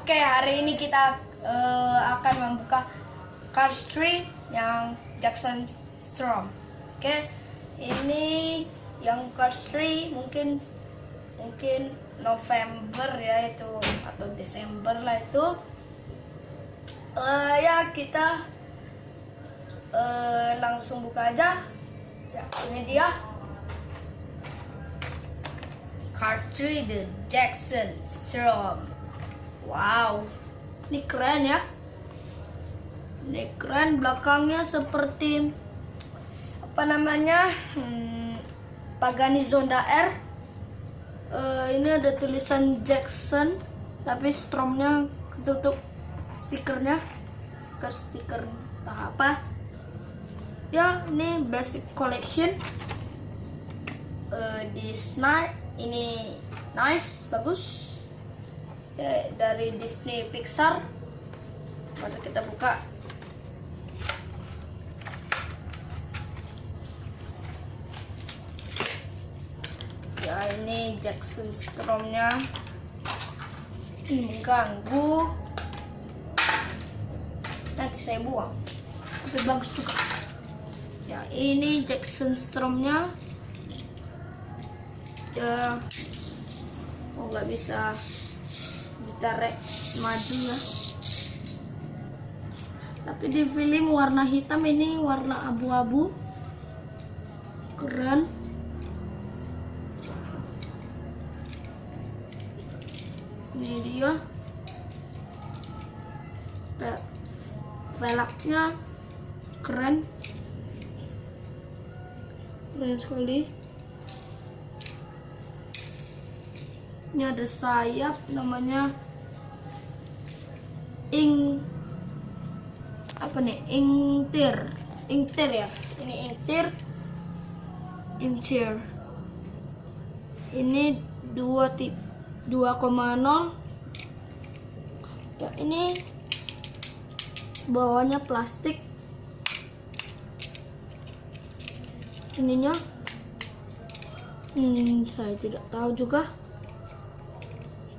Oke, hari ini kita akan membuka Cars 3 yang Jackson Storm. Oke, ini yang Cars 3 mungkin November ya itu, atau Desember lah itu. Ya kita langsung buka aja. Ya, ini dia Cars 3 The Jackson Storm. Wow, ini keren ya. Ini keren, belakangnya seperti apa namanya, Pagani Zonda R. Ini ada tulisan Jackson, tapi Stormnya ketutup stikernya, stiker entah apa. Ya, ini basic collection. Ini nice, bagus. Dari Disney Pixar. Mari kita buka. Ya, ini Jackson Stormnya. Ini mengganggu. Nanti saya buang. Tapi bagus juga. Ya, ini Jackson Stormnya. Ya, nggak bisa ditarik maju ya, tapi di film warna hitam, ini warna abu-abu, keren. Ini dia velgnya, keren sekali. Ini ada sayap, namanya inktir ya. Ini inktir. Ini 2,0. Ya, ini bawahnya plastik. Ininya saya tidak tahu juga,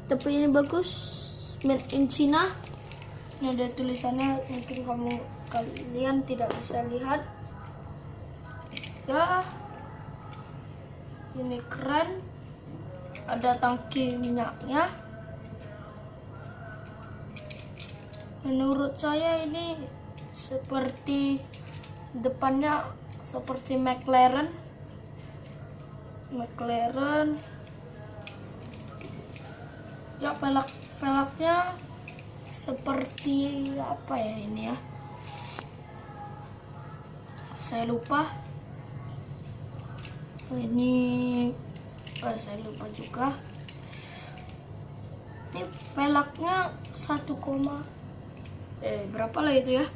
tapi ini bagus, made in China. Ini ada tulisannya, mungkin kalian tidak bisa lihat ya. Ini keren, ada tangki minyaknya. Menurut saya ini seperti depannya seperti McLaren. Ya, velgnya seperti apa ya ini ya, saya lupa. Saya lupa juga. Ini velgnya 1, berapa lah itu ya.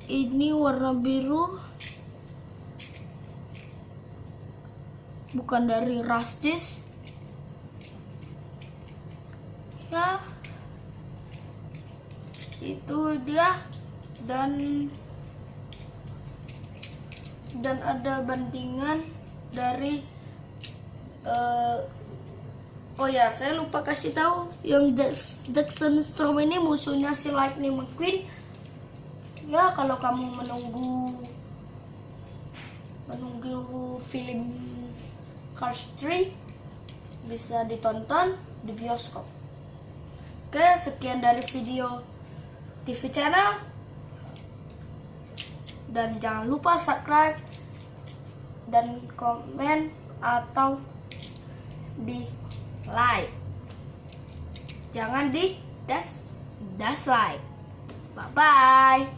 Ini warna biru, bukan dari Rustis ya. Itu dia, dan ada bandingan dari oh ya, saya lupa kasih tahu, yang Jackson Storm ini musuhnya si Lightning McQueen ya. Kalau kamu menunggu film Cars 3, bisa ditonton di bioskop. Oke, sekian dari video TV channel, dan jangan lupa subscribe dan komen atau di like. Jangan di dash like. Bye bye.